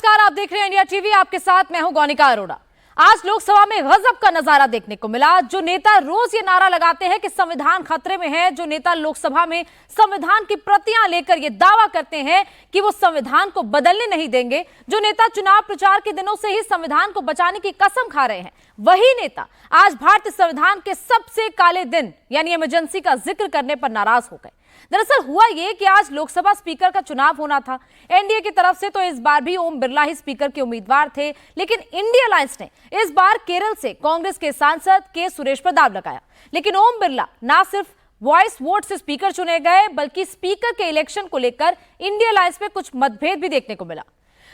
नमस्कार, आप देख रहे हैं इंडिया टीवी। आपके साथ मैं हूं गौनिका अरोड़ा। आज लोकसभा में गजब का नजारा देखने को मिला। जो नेता रोज ये नारा लगाते हैं कि संविधान खतरे में है, जो नेता लोकसभा में संविधान की प्रतियां लेकर ये दावा करते हैं कि वो संविधान को बदलने नहीं देंगे, जो नेता चुनाव प्रचार के दिनों से ही संविधान को बचाने की कसम खा रहे हैं, वही नेता आज भारतीय संविधान के सबसे काले दिन यानी इमरजेंसी का जिक्र करने पर नाराज हो गए। दरअसल हुआ ये कि आज लोकसभा स्पीकर का चुनाव होना था। एनडीए की तरफ से तो इस बार भी ओम बिरला ही स्पीकर के उम्मीदवार थे, लेकिन इंडिया अलायंस ने इस बार केरल से कांग्रेस के सांसद के सुरेश पर दाव लगाया। लेकिन ओम बिरला ना सिर्फ वॉइस वोट से स्पीकर चुने गए, बल्कि स्पीकर के इलेक्शन को लेकर इंडिया अलायंस में कुछ मतभेद भी देखने को मिला।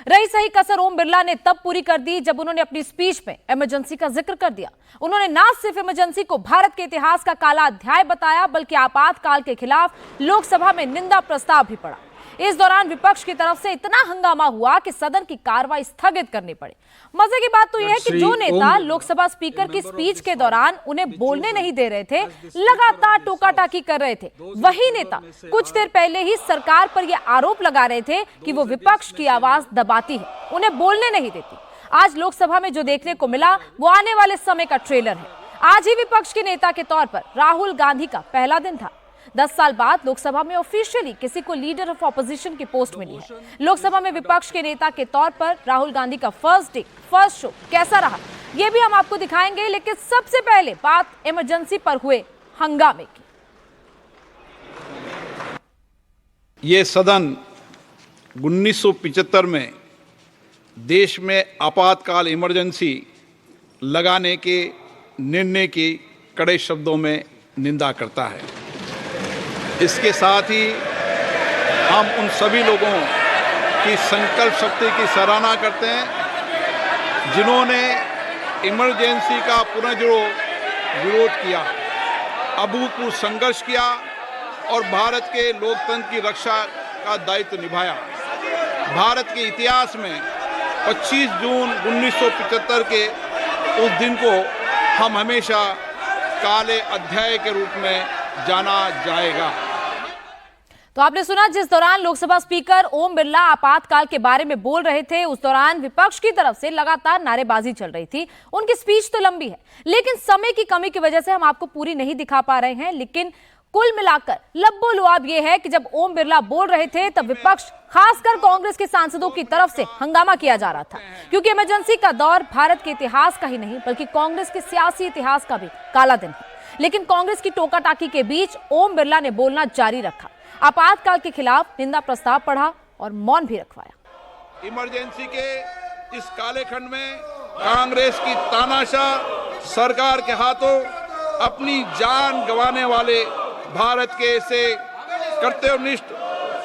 रही सही कसर ओम बिरला ने तब पूरी कर दी जब उन्होंने अपनी स्पीच में इमरजेंसी का जिक्र कर दिया। उन्होंने ना सिर्फ इमरजेंसी को भारत के इतिहास का काला अध्याय बताया, बल्कि आपातकाल के खिलाफ लोकसभा में निंदा प्रस्ताव भी पड़ा। इस दौरान विपक्ष की तरफ से इतना हंगामा हुआ कि सदन की कार्रवाई स्थगित करनी पड़ी। मजे की बात तो यह है कि जो नेता लोकसभा स्पीकर की स्पीच के दौरान उन्हें बोलने नहीं दे रहे थे, लगातार टोका टाकी कर रहे थे, वही नेता कुछ देर पहले ही सरकार पर यह आरोप लगा रहे थे कि वो विपक्ष की आवाज दबाती है, उन्हें बोलने नहीं देती। आज लोकसभा में जो देखने को मिला वो आने वाले समय का ट्रेलर है। आज ही विपक्ष के नेता के तौर पर राहुल गांधी का पहला दिन था। 10 साल बाद लोकसभा में ऑफिशियली किसी को लीडर ऑफ ऑपोजिशन की पोस्ट मिली है। लोकसभा में विपक्ष के नेता के तौर पर राहुल गांधी का फर्स्ट शो कैसा रहा, ये भी हम आपको दिखाएंगे। लेकिन सबसे पहले बात इमरजेंसी पर हुए हंगामे की। ये सदन 1975 में देश में आपातकाल इमरजेंसी लगाने के निर्णय की कड़े शब्दों में निंदा करता है। इसके साथ ही हम उन सभी लोगों की संकल्प शक्ति की सराहना करते हैं जिन्होंने इमरजेंसी का पुनर्जोर विरोध किया, अभूतपूर्व संघर्ष किया और भारत के लोकतंत्र की रक्षा का दायित्व निभाया। भारत के इतिहास में 25 जून 1975 के उस दिन को हम हमेशा काले अध्याय के रूप में जाना जाएगा। तो आपने सुना, जिस दौरान लोकसभा स्पीकर ओम बिरला आपातकाल के बारे में बोल रहे थे, उस दौरान विपक्ष की तरफ से लगातार नारेबाजी चल रही थी। उनकी स्पीच तो लंबी है, लेकिन समय की कमी की वजह से हम आपको पूरी नहीं दिखा पा रहे हैं। लेकिन कुल मिलाकर लब्बो लुआब यह है कि जब ओम बिरला बोल रहे थे तब विपक्ष, खासकर कांग्रेस के सांसदों की तरफ से हंगामा किया जा रहा था, क्योंकि इमरजेंसी का दौर भारत के इतिहास का ही नहीं बल्कि कांग्रेस के सियासी इतिहास का भी काला दिन है। लेकिन कांग्रेस की टोका टाकी के बीच ओम बिरला ने बोलना जारी रखा, आपातकाल के खिलाफ निंदा प्रस्ताव पढ़ा और मौन भी रखवाया। इमरजेंसी के इस काले खंड में कांग्रेस की तानाशाह सरकार के हाथों अपनी जान गंवाने वाले भारत के ऐसे कर्तव्यनिष्ठ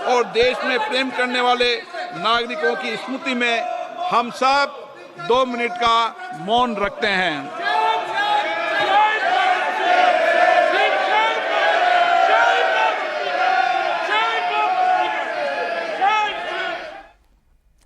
और देश में प्रेम करने वाले नागरिकों की स्मृति में हम सब 2 मिनट का मौन रखते हैं।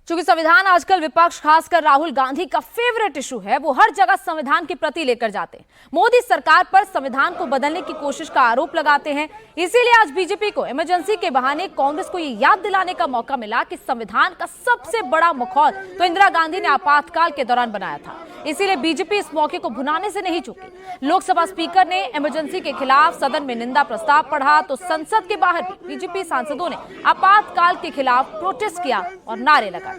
चूंकि संविधान आजकल विपक्ष, खासकर राहुल गांधी का फेवरेट इशू है, वो हर जगह संविधान की प्रति लेकर जाते हैं। मोदी सरकार पर संविधान को बदलने की कोशिश का आरोप लगाते हैं। इसीलिए आज बीजेपी को इमरजेंसी के बहाने कांग्रेस को ये याद दिलाने का मौका मिला कि संविधान का सबसे बड़ा मखौल तो इंदिरा गांधी ने आपातकाल के दौरान बनाया था। इसीलिए बीजेपी इस मौके को भुनाने से नहीं चूकी। लोकसभा स्पीकर ने इमरजेंसी के खिलाफ सदन में निंदा प्रस्ताव पढ़ा तो संसद के बाहर भी बीजेपी सांसदों ने आपातकाल के खिलाफ प्रोटेस्ट किया और नारे लगाए।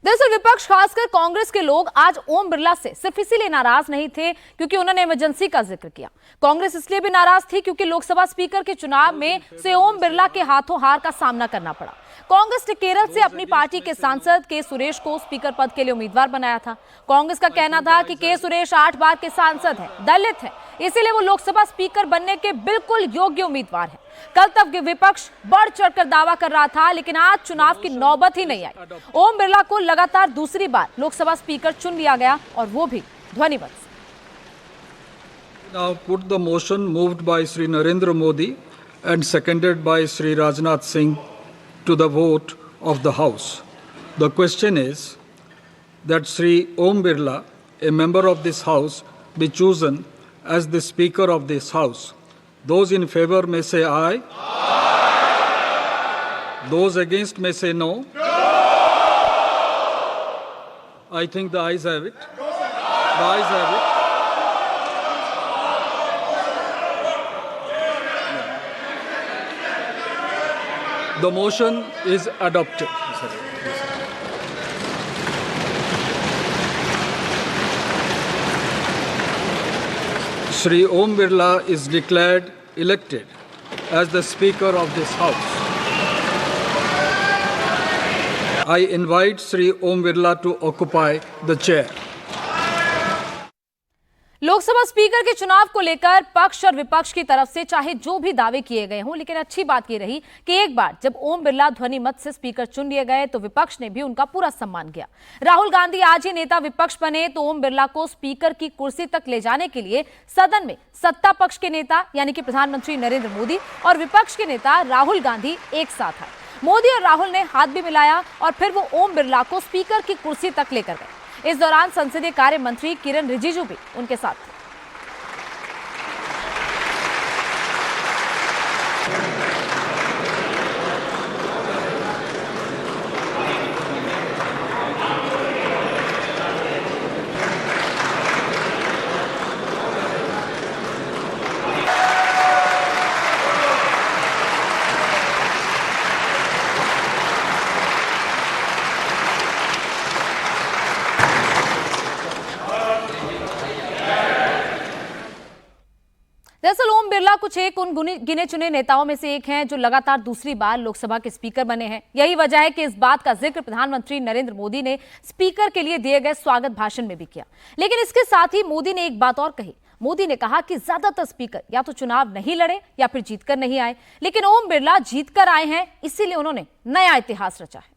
दरअसल विपक्ष, खासकर कांग्रेस के लोग आज ओम बिरला से सिर्फ इसीलिए नाराज नहीं थे क्योंकि उन्होंने इमरजेंसी का जिक्र किया। कांग्रेस इसलिए भी नाराज थी क्योंकि लोकसभा स्पीकर के चुनाव में से ओम बिरला के हाथों हार का सामना करना पड़ा। कांग्रेस ने केरल से अपनी पार्टी के सांसद के सुरेश को स्पीकर पद के लिए उम्मीदवार बनाया था। कांग्रेस का कहना था कि के सुरेश 8 बार के सांसद हैं, दलित हैं, इसीलिए वो लोकसभा स्पीकर बनने के बिल्कुल योग्य उम्मीदवार हैं। कल तक विपक्ष बढ़ चढ़कर दावा कर रहा था, लेकिन आज चुनाव की नौबत ही नहीं आई। ओम बिरला को लगातार दूसरी बार लोकसभा स्पीकर चुन लिया गया और वो भी ध्वनिमत से। Now put the motion moved by Sri Narendra Modi and seconded by Sri Rajnath Singh to the vote of the House. The question is that Sri Om Birla, a member of this House, be chosen as the Speaker of this House. Those in favor may say aye. Aye. Those against may say no. No. I think the ayes have it. The ayes have it. The motion is adopted. Sri Om Birla is declared elected as the Speaker of this House. I invite Sri Om Birla to occupy the chair. Lok Sabha speaker के चुनाव को लेकर पक्ष और विपक्ष की तरफ से चाहे जो भी दावे किए गए हों, लेकिन अच्छी बात यह रही कि एक बार जब ओम बिरला ध्वनि मत से स्पीकर चुन लिए गए तो विपक्ष ने भी उनका पूरा सम्मान किया। राहुल गांधी आज ही नेता विपक्ष बने तो ओम बिरला को स्पीकर की कुर्सी तक ले जाने के लिए सदन में सत्ता पक्ष के नेता यानी कि प्रधानमंत्री नरेंद्र मोदी और विपक्ष के नेता राहुल गांधी एक साथ आए। मोदी और राहुल ने हाथ भी मिलाया और फिर वो ओम बिरला को स्पीकर की कुर्सी तक लेकर गए। इस दौरान संसदीय कार्य मंत्री किरण रिजिजू भी उनके साथ थे। दरअसल ओम बिरला कुछ एक उन गिने चुने नेताओं में से एक हैं जो लगातार दूसरी बार लोकसभा के स्पीकर बने हैं। यही वजह है कि इस बात का जिक्र प्रधानमंत्री नरेंद्र मोदी ने स्पीकर के लिए दिए गए स्वागत भाषण में भी किया। लेकिन इसके साथ ही मोदी ने एक बात और कही। मोदी ने कहा कि ज्यादातर स्पीकर या तो चुनाव नहीं लड़े या फिर जीतकर नहीं आए, लेकिन ओम बिरला जीतकर आए हैं, इसीलिए उन्होंने नया इतिहास रचा है।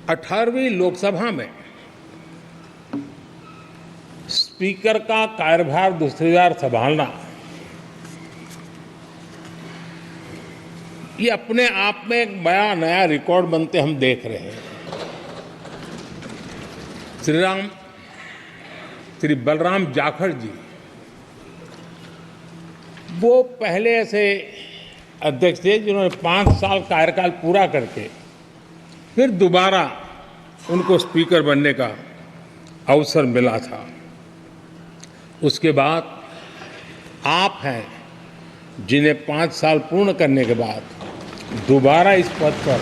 18वीं लोकसभा में स्पीकर का कार्यभार दूसरी बार संभालना ये अपने आप में एक बड़ा नया रिकॉर्ड बनते हम देख रहे हैं। श्री बलराम जाखड़ जी वो पहले ऐसे अध्यक्ष थे जिन्होंने 5 साल कार्यकाल पूरा करके फिर दोबारा उनको स्पीकर बनने का अवसर मिला था। उसके बाद आप हैं जिन्हें 5 साल पूर्ण करने के बाद दोबारा इस पद पर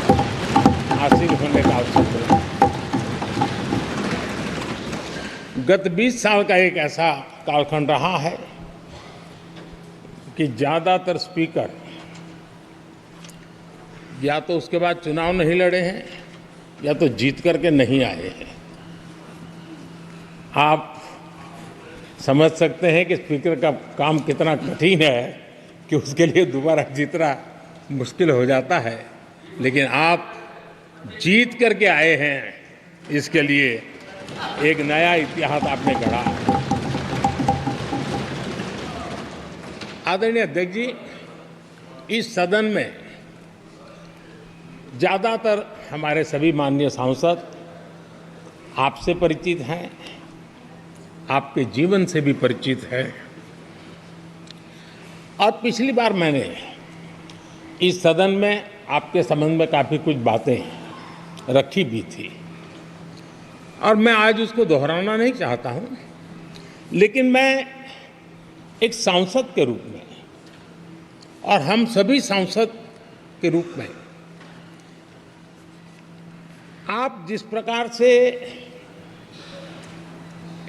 हासिल होने का अवसर मिला। गत 20 साल का एक ऐसा कालखंड रहा है कि ज़्यादातर स्पीकर या तो उसके बाद चुनाव नहीं लड़े हैं या तो जीत करके नहीं आए हैं। आप समझ सकते हैं कि स्पीकर का काम कितना कठिन है कि उसके लिए दोबारा जीतना मुश्किल हो जाता है, लेकिन आप जीत करके आए हैं, इसके लिए एक नया इतिहास आपने गढ़ा। आदरणीय अध्यक्ष जी, इस सदन में ज़्यादातर हमारे सभी माननीय सांसद आपसे परिचित हैं, आपके जीवन से भी परिचित है। और पिछली बार मैंने इस सदन में आपके संबंध में काफ़ी कुछ बातें रखी भी थी और मैं आज उसको दोहराना नहीं चाहता हूं, लेकिन मैं एक सांसद के रूप में और हम सभी सांसद के रूप में आप जिस प्रकार से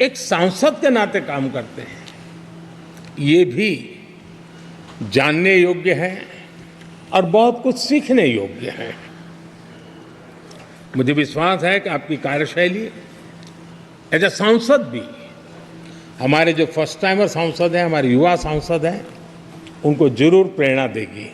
एक सांसद के नाते काम करते हैं, ये भी जानने योग्य है और बहुत कुछ सीखने योग्य है। मुझे विश्वास है कि आपकी कार्यशैली एज ए सांसद भी हमारे जो फर्स्ट टाइमर सांसद हैं, हमारे युवा सांसद हैं, उनको जरूर प्रेरणा देगी।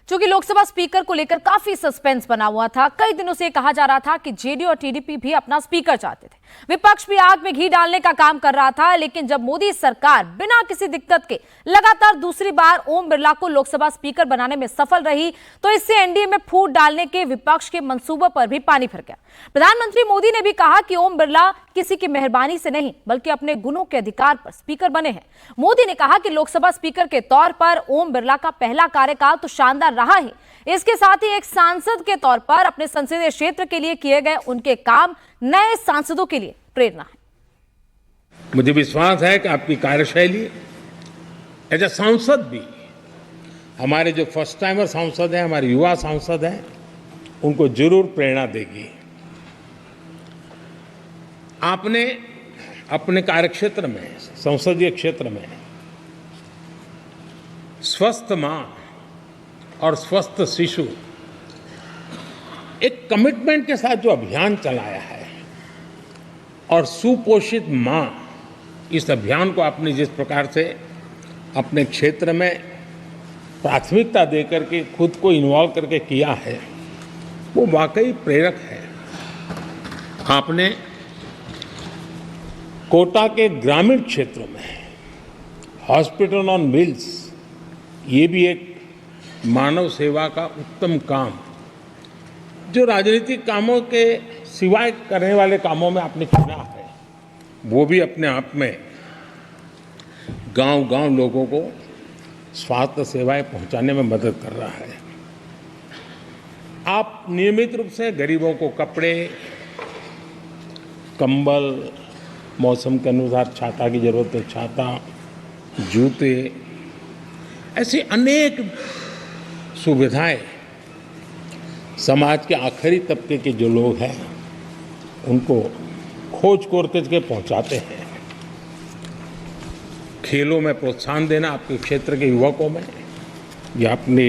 चूंकि लोकसभा स्पीकर को लेकर काफी सस्पेंस बना हुआ था, कई दिनों से कहा जा रहा था कि जेडीयू और टीडीपी भी अपना स्पीकर चाहते थे, विपक्ष भी आग में घी डालने का काम कर रहा था, लेकिन जब मोदी सरकार बिना किसी दिक्कत के लगातार दूसरी बार ओम बिरला को लोकसभा स्पीकर बनाने में सफल रही, तो इससे एनडीए में फूट डालने के विपक्ष के मंसूबों पर भी पानी फिर गया। प्रधानमंत्री मोदी ने भी कहा कि ओम बिरला किसी की मेहरबानी से नहीं बल्कि अपने गुणों के अधिकार पर स्पीकर बने हैं। मोदी ने कहा कि लोकसभा स्पीकर के तौर पर ओम बिरला का पहला कार्यकाल तो शानदार रहा ही, इसके साथ ही एक सांसद के तौर पर अपने संसदीय क्षेत्र के लिए किए गए उनके काम नए सांसदों के लिए प्रेरणा है। मुझे विश्वास है कि आपकी कार्यशैली एज ए सांसद भी हमारे जो फर्स्ट टाइमर सांसद हैं, हमारे युवा सांसद हैं, उनको जरूर प्रेरणा देगी। आपने अपने कार्यक्षेत्र में, संसदीय क्षेत्र में स्वस्थ मां और स्वस्थ शिशु एक कमिटमेंट के साथ जो अभियान चलाया है और सुपोषित मां, इस अभियान को आपने जिस प्रकार से अपने क्षेत्र में प्राथमिकता देकर के खुद को इन्वॉल्व करके किया है, वो वाकई प्रेरक है। आपने कोटा के ग्रामीण क्षेत्रों में हॉस्पिटल ऑन व्हील्स, ये भी एक मानव सेवा का उत्तम काम, जो राजनीतिक कामों के सिवाय करने वाले कामों में आपने चुना है, वो भी अपने आप में गांव-गांव लोगों को स्वास्थ्य सेवाएं पहुंचाने में मदद कर रहा है। आप नियमित रूप से गरीबों को कपड़े, कंबल, मौसम के अनुसार छाता की जरूरत है छाता, जूते, ऐसी अनेक सुविधाएं समाज के आखिरी तबके के जो लोग हैं उनको खोज करके पहुंचाते हैं। खेलों में प्रोत्साहन देना आपके क्षेत्र के युवकों में, यह आपने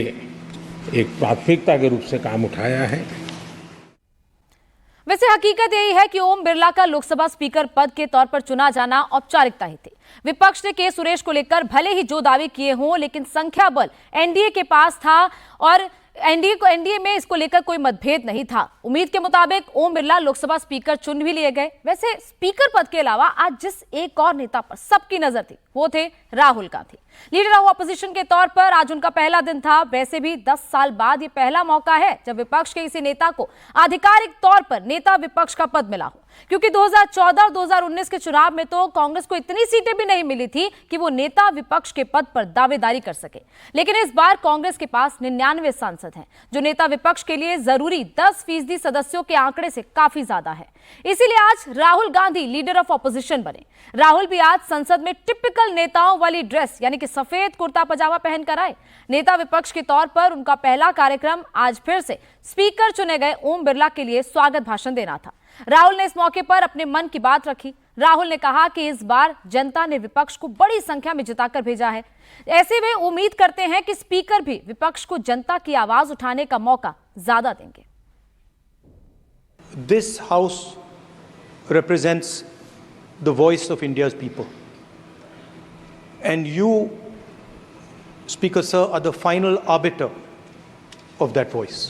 एक प्राथमिकता के रूप से काम उठाया है। वैसे हकीकत यही है कि ओम बिरला का लोकसभा स्पीकर पद के तौर पर चुना जाना औपचारिकता ही थी। विपक्ष ने के सुरेश को लेकर भले ही जो दावे किए हों, लेकिन संख्या बल एनडीए के पास था और एनडीए में इसको लेकर कोई मतभेद नहीं था। उम्मीद के मुताबिक ओम बिरला लोकसभा स्पीकर चुन भी लिए गए। वैसे स्पीकर पद के अलावा आज जिस एक और नेता पर सबकी नजर थी वो थे Rahul Gandhi. Leader of opposition के तौर पर आज उनका पहला दिन था। वैसे भी 10 साल बाद ये पहला मौका है जब विपक्ष के किसी नेता को आधिकारिक तौर पर नेता विपक्ष का पद मिला हो, क्योंकि 2014 और 2019 के चुनाव में तो कांग्रेस को इतनी सीटें भी नहीं मिली थी कि वो नेता विपक्ष के पद पर दावेदारी कर सके। लेकिन इस बार कांग्रेस के पास 99 सांसद हैं, जो नेता विपक्ष के लिए जरूरी 10% सदस्यों के आंकड़े से काफी ज्यादा है। इसीलिए आज Rahul Gandhi leader of opposition बने। राहुल भी आज संसद में टिपिकल नेताओं वाली ड्रेस यानी कि सफेद कुर्ता पजामा पहनकर आए। नेता विपक्ष के तौर पर उनका पहला कार्यक्रम आज फिर से स्पीकर चुने गए ओम बिरला के लिए स्वागत भाषण देना था। राहुल ने इस मौके पर अपने मन की बात रखी। राहुल ने कहा कि इस बार जनता ने विपक्ष को बड़ी संख्या में जिताकर भेजा है। ऐसे में उम्मीद करते हैं कि स्पीकर भी विपक्ष को जनता की आवाज उठाने का मौका ज्यादा देंगे। This house represents the voice of India's people. And you, Speaker Sir, are the final arbiter of that voice.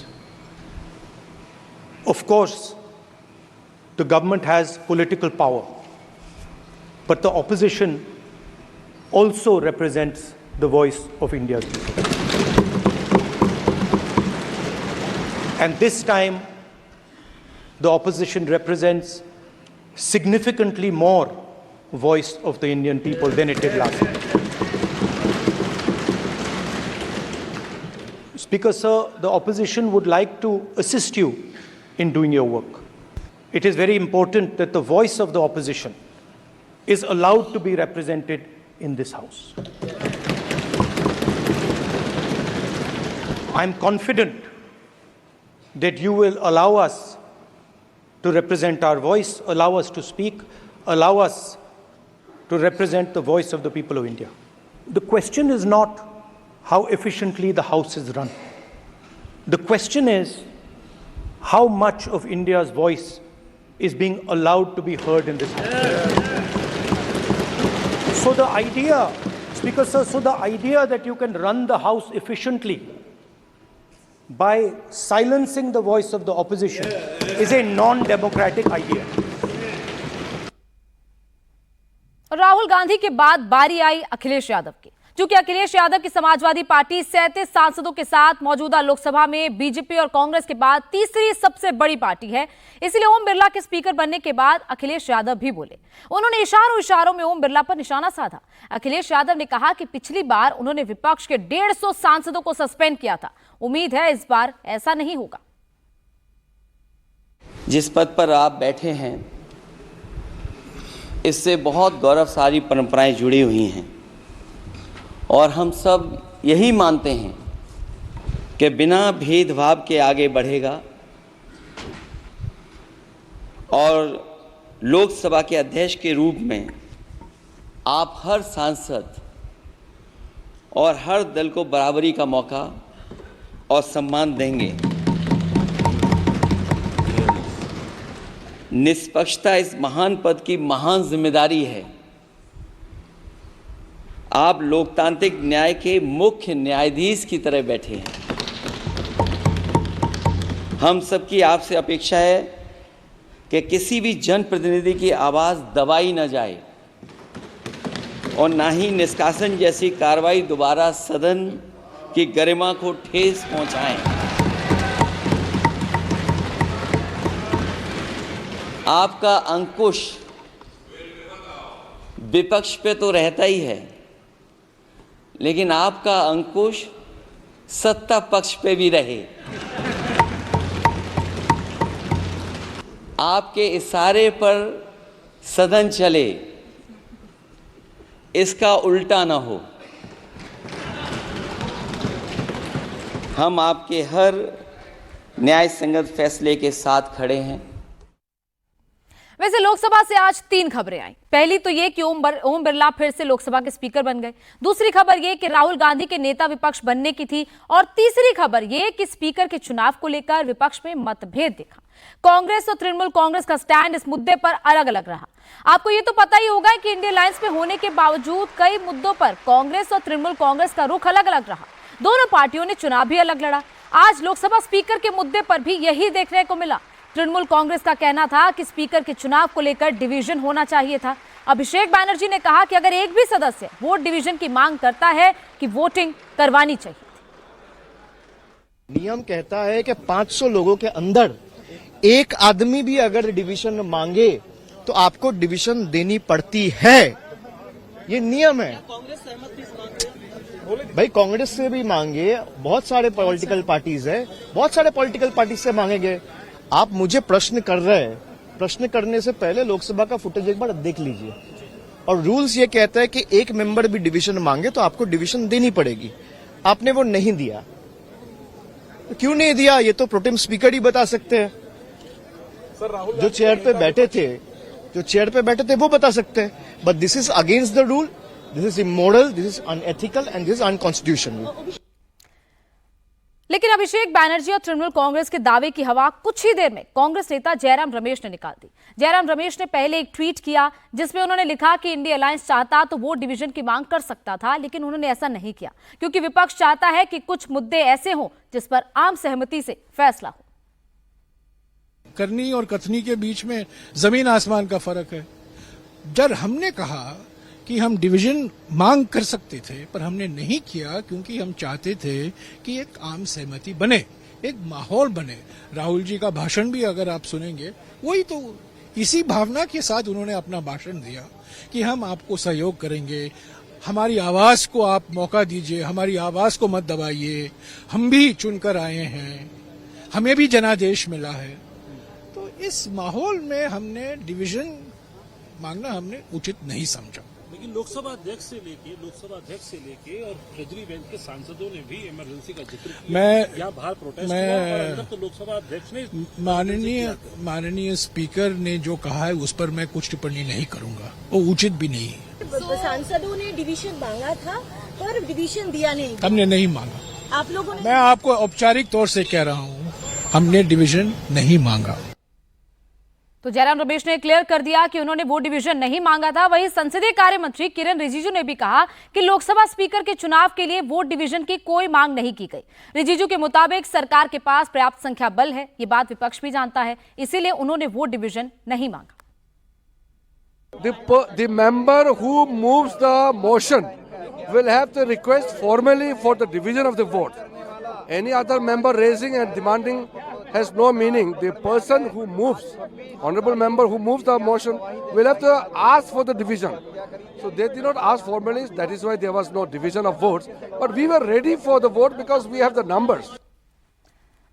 Of course, the government has political power, but the opposition also represents the voice of India's people. And this time, the opposition represents significantly more voice of the Indian people than it did last time. Speaker Sir, the opposition would like to assist you in doing your work. It is very important that the voice of the opposition is allowed to be represented in this house. I am confident that you will allow us to represent our voice, allow us to speak, allow us to represent the voice of the people of India. The question is not how efficiently the House is run. The question is how much of India's voice is being allowed to be heard in this House. So the idea, Speaker Sir, the idea that you can run the House efficiently by silencing the voice of the opposition is a non-democratic idea. Rahul Gandhi के बाद बारी आई अखिलेश यादव की। चूंकि अखिलेश यादव की Samajwadi party 37 सांसदों के साथ मौजूदा लोकसभा में बीजेपी और कांग्रेस के बाद तीसरी सबसे बड़ी पार्टी है, इसलिए ओम बिरला के स्पीकर बनने के बाद अखिलेश यादव भी बोले। उन्होंने इशारों में ओम बिरला पर निशाना साधा। अखिलेश यादव ने कहा कि पिछली बार उन्होंने विपक्ष के 150 सांसदों को सस्पेंड किया था, उम्मीद है इस बार ऐसा नहीं होगा। जिस पद पर आप बैठे हैं इससे बहुत गौरवशाली परंपराएं जुड़ी हुई हैं और हम सब यही मानते हैं कि बिना भेदभाव के आगे बढ़ेगा और लोकसभा के अध्यक्ष के रूप में आप हर सांसद और हर दल को बराबरी का मौका और सम्मान देंगे। निष्पक्षता इस महान पद की महान जिम्मेदारी है। आप लोकतांत्रिक न्याय के मुख्य न्यायाधीश की तरह बैठे हैं। हम सबकी आपसे अपेक्षा है कि किसी भी जनप्रतिनिधि की आवाज़ दबाई न जाए और ना ही निष्कासन जैसी कार्रवाई दोबारा सदन की गरिमा को ठेस पहुंचाएं। आपका अंकुश विपक्ष पे तो रहता ही है, लेकिन आपका अंकुश सत्ता पक्ष पे भी रहे। आपके इशारे पर सदन चले, इसका उल्टा ना हो। हम आपके हर न्याय संगत फैसले के साथ खड़े हैं। वैसे लोकसभा से आज 3 खबरें आई। पहली तो ये कि ओम बिरला फिर से लोकसभा के स्पीकर बन गए। दूसरी खबर ये कि राहुल गांधी के नेता विपक्ष बनने की थी और तीसरी खबर ये कि स्पीकर के चुनाव को लेकर विपक्ष में मतभेद दिखा। कांग्रेस और तृणमूल कांग्रेस का स्टैंड इस मुद्दे पर अलग अलग रहा। आपको ये तो पता ही होगा कि इंडिया अलायंस में होने के बावजूद कई मुद्दों पर कांग्रेस और तृणमूल कांग्रेस का रुख अलग अलग रहा। दोनों पार्टियों ने चुनाव भी अलग लड़ा। आज लोकसभा स्पीकर के मुद्दे पर भी यही देखने को मिला। तृणमूल कांग्रेस का कहना था कि स्पीकर के चुनाव को लेकर डिवीजन होना चाहिए था। अभिषेक बैनर्जी ने कहा कि अगर एक भी सदस्य वोट डिवीजन की मांग करता है कि वोटिंग करवानी चाहिए। नियम कहता है कि 500 लोगों के अंदर एक आदमी भी अगर डिवीजन मांगे तो आपको डिवीजन देनी पड़ती है। ये नियम है। भाई कांग्रेस से भी मांगे, बहुत सारे पॉलिटिकल पार्टीज है, बहुत सारे पॉलिटिकल पार्टी से मांगेंगे। आप मुझे प्रश्न कर रहे हैं, प्रश्न करने से पहले लोकसभा का फुटेज एक बार देख लीजिए। और रूल्स ये कहता है कि एक मेंबर भी डिवीजन मांगे तो आपको डिवीजन देनी पड़ेगी। आपने वो नहीं दिया, तो क्यों नहीं दिया ये तो प्रोटेम स्पीकर ही बता सकते हैं। जो चेयर पे बैठे थे वो बता सकते हैं। But this is against the rule, this is immoral, this is unethical and this is unconstitutional. लेकिन अभिषेक बैनर्जी और तृणमूल कांग्रेस के दावे की हवा कुछ ही देर में कांग्रेस नेता जयराम रमेश ने निकाल दी। जयराम रमेश ने पहले एक ट्वीट किया जिसमें उन्होंने लिखा कि इंडिया अलायंस चाहता तो वोट डिवीजन की मांग कर सकता था, लेकिन उन्होंने ऐसा नहीं किया क्योंकि विपक्ष चाहता है कि कुछ मुद्दे ऐसे हों जिस पर आम सहमति से फैसला हो। करनी और कथनी के बीच में जमीन आसमान का फर्क है। जब हमने कहा कि हम डिवीजन मांग कर सकते थे पर हमने नहीं किया क्योंकि हम चाहते थे कि एक आम सहमति बने, एक माहौल बने। राहुल जी का भाषण भी अगर आप सुनेंगे, वही तो इसी भावना के साथ उन्होंने अपना भाषण दिया कि हम आपको सहयोग करेंगे, हमारी आवाज को आप मौका दीजिए, हमारी आवाज को मत दबाइए, हम भी चुनकर आए हैं, हमें भी जनादेश मिला है। तो इस माहौल में हमने डिवीजन मांगना हमने उचित नहीं समझा। लेकिन लोकसभा अध्यक्ष से लेके और ट्रेजरी बेंच के सांसदों ने भी इमरजेंसी का जिक्र किया। यहाँ बाहर प्रोटेस्ट हुआ और अंदर तो लोकसभा अध्यक्ष ने माननीय स्पीकर ने जो कहा है उस पर मैं कुछ टिप्पणी नहीं करूंगा, वो उचित भी नहीं है। सांसदों ने डिवीजन मांगा था पर डिवीजन दिया नहीं। हमने नहीं मांगा। आप लोगों ने? मैं आपको औपचारिक तौर से कह रहा हूँ, हमने डिवीजन नहीं मांगा। तो जयराम रमेश ने क्लियर कर दिया कि उन्होंने वो डिवीजन नहीं मांगा था। वहीं संसदीय कार्य मंत्री किरेन रिजिजू ने भी कहा कि लोकसभा स्पीकर के चुनाव के लिए वोट डिवीजन की कोई मांग नहीं की गई। रिजिजू के मुताबिक सरकार के पास पर्याप्त संख्या बल है, ये बात विपक्ष भी जानता है, इसीलिए उन्होंने वोट डिवीजन नहीं मांगा। The member who moves the motion will have to request formally for the division of the vote. Any other member raising and demanding has no meaning. The person who moves, honorable member who moves the motion, will have to ask for the division. So they did not ask formally. That is why there was no division of votes. But we were ready for the vote because we have the numbers.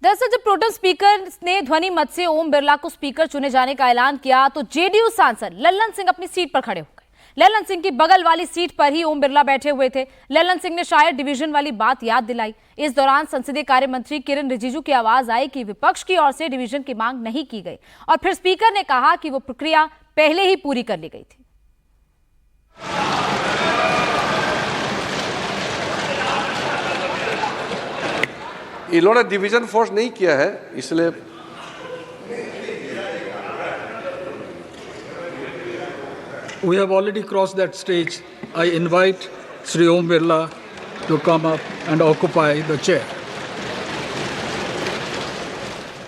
दरअसल जब pro tem speaker ने ध्वनि मत से ओम बिरला को speaker चुने जाने का ऐलान किया तो जेडीयू सांसद लल्लन सिंह अपनी सीट पर खड़े हो गए। लल्लन सिंह की बगल वाली सीट पर ही ओम बिरला बैठे हुए थे। लल्लन सिंह ने शायद डिवीजन वाली बात याद दिलाई। इस दौरान संसदीय कार्य मंत्री किरण रिजिजू की आवाज आई कि विपक्ष की ओर से डिवीजन की मांग नहीं की गई और फिर स्पीकर ने कहा कि वो प्रक्रिया पहले ही पूरी कर ली गई थी। इन्होंने डिवीजन फोर्स नहीं किया है, इसलिए We have already crossed that stage. I invite Sri Om Birla to come up and occupy the chair.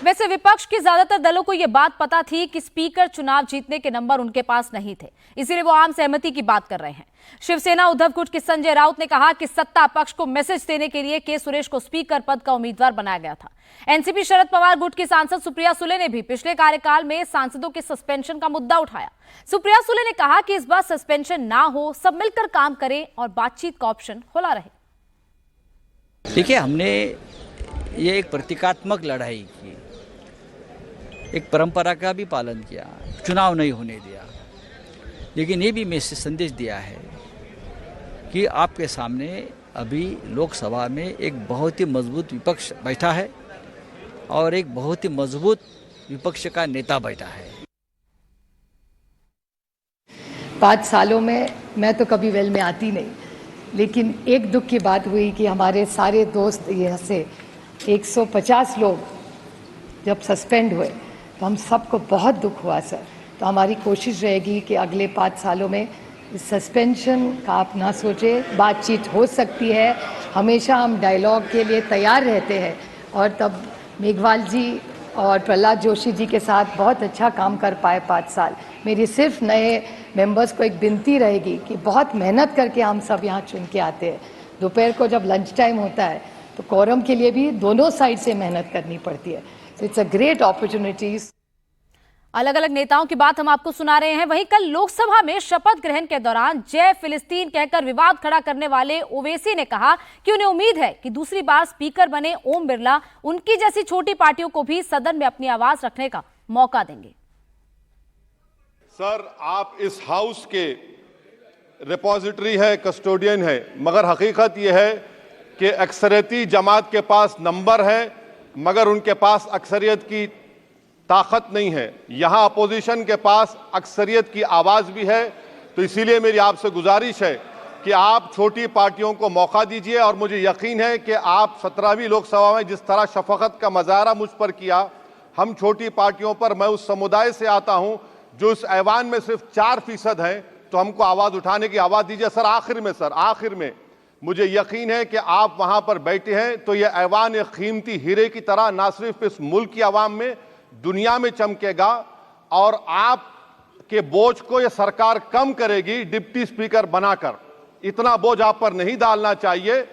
वैसे विपक्ष के ज्यादातर दलों को यह बात पता थी कि स्पीकर चुनाव जीतने के नंबर उनके पास नहीं थे, इसीलिए वो आम सहमति की बात कर रहे हैं। शिवसेना उद्धव गुट के संजय राउत ने कहा कि सत्ता पक्ष को मैसेज देने के लिए के सुरेश को स्पीकर पद का उम्मीदवार बनाया गया था। एनसीपी शरद पवार गुट की सांसद सुप्रिया सुले ने भी पिछले कार्यकाल में सांसदों के सस्पेंशन का मुद्दा उठाया। सुप्रिया सुले ने कहा कि इस बार सस्पेंशन ना हो, सब मिलकर काम करें और बातचीत का ऑप्शन खुला रहे। देखिए, हमने ये एक प्रतीकात्मक लड़ाई की, एक परंपरा का भी पालन किया, चुनाव नहीं होने दिया, लेकिन ये भी मैसेज संदेश दिया है कि आपके सामने अभी लोकसभा में एक बहुत ही मजबूत विपक्ष बैठा है और एक बहुत ही मजबूत विपक्ष का नेता बैठा है। 5 सालों में मैं तो कभी वेल में आती नहीं, लेकिन एक दुख की बात हुई कि हमारे सारे दोस्त यहाँ से 150 लोग जब सस्पेंड हुए तो हम सबको बहुत दुख हुआ सर। तो हमारी कोशिश रहेगी कि अगले 5 सालों में इस सस्पेंशन का आप ना सोचें, बातचीत हो सकती है, हमेशा हम डायलॉग के लिए तैयार रहते हैं और तब मेघवाल जी और प्रहलाद जोशी जी के साथ बहुत अच्छा काम कर पाए 5 साल। मेरी सिर्फ नए मेंबर्स को एक विनती रहेगी कि बहुत मेहनत करके हम सब यहाँ चुन के आते हैं। दोपहर को जब लंच टाइम होता है तो कोरम के लिए भी दोनों साइड से मेहनत करनी पड़ती है। So it's a great opportunity. अलग अलग नेताओं की बात हम आपको सुना रहे हैं। वहीं कल लोकसभा में शपथ ग्रहण के दौरान जय फिलिस्तीन कहकर विवाद खड़ा करने वाले ओवैसी ने कहा कि उन्हें उम्मीद है कि दूसरी बार स्पीकर बने ओम बिरला उनकी जैसी छोटी पार्टियों को भी सदन में अपनी आवाज रखने का मौका देंगे। सर, आप इस हाउस के रिपोजिटरी है, कस्टोडियन है, मगर हकीकत यह है कि अक्सरियती जमात के पास नंबर है मगर उनके पास अक्सरियत की ताकत नहीं है। यहां अपोजिशन के पास अक्सरियत की आवाज भी है। तो इसीलिए मेरी आपसे गुजारिश है कि आप छोटी पार्टियों को मौका दीजिए और मुझे यकीन है कि आप 17वीं लोकसभा में जिस तरह शफकत का मुजाहरा मुझ पर किया, हम छोटी पार्टियों पर, मैं उस समुदाय से आता हूं जो इस ऐवान में सिर्फ 4% हैं, तो हमको आवाज उठाने की आवाज दीजिए। सर आखिर में मुझे यकीन है कि आप वहां पर बैठे हैं तो यह ऐवान एक कीमती हीरे की तरह ना सिर्फ इस मुल्क की आवाम में, दुनिया में चमकेगा और आप के बोझ को यह सरकार कम करेगी डिप्टी स्पीकर बनाकर। इतना बोझ आप पर नहीं डालना चाहिए।